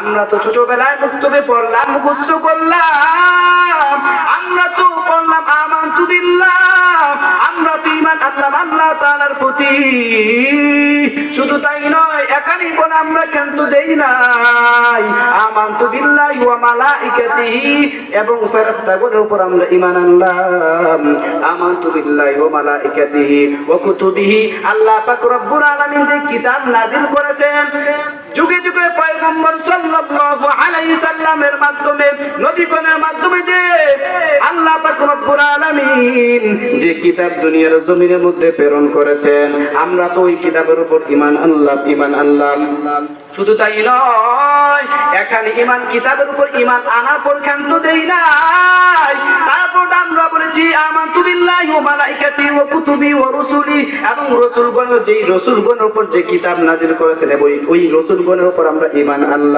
আমরা তো ছোটবেলায় মুক্তবে পড়লাম, মুখস্থ করলাম, আমরা তো পড়লাম আমানতু বিল্লাহ, আমরা তো ঈমান আনলাম আল্লাহ তাআলার প্রতি। শুধু তাই নয়, এখানেই বলে আমরা কিন্তু দেই নাই আমানতু বিল্লাহি ওয়া মালাইকাতিহি, এবং ফেরেশতাগুলোর উপর আমরা ঈমান আনলাম। আমানতু বিল্লাহি ওয়া মালাইকাতিহি ওয়া কুতুবিহি, আল্লাহ পাক রব্বুল আলামিন যে কিতাব নাযিল করেছেন যুগে যুগে পয়গম্বর সাল্লাল্লাহু আলাইহি সাল্লামের মাধ্যমে, নবীগণের মাধ্যমে, যে আল্লাহ পাক রব্বুল আলামিন যে কিতাব দুনিয়ার জমিনের মধ্যে প্রেরণ করেছেন, আমরা তো ওই কিতাবের উপর ঈমান আনলাম। শুধু তাই নয়, এখানে ঈমান কিতাবের উপর ঈমান আনার পর ক্ষান্ত দেই নাই, তারপর আমরা বলেছি আমানতু বিল্লাহি ওয়া মালাইকাতিহি ওয়া কুতুবিহি ওয়া রুসুলি, এবং রাসূলগণ, যেই রাসূলগণের উপর যে কিতাব নাযিল করেছেন ওই রাসূলগণের উপর আমরা ঈমান আনলাম।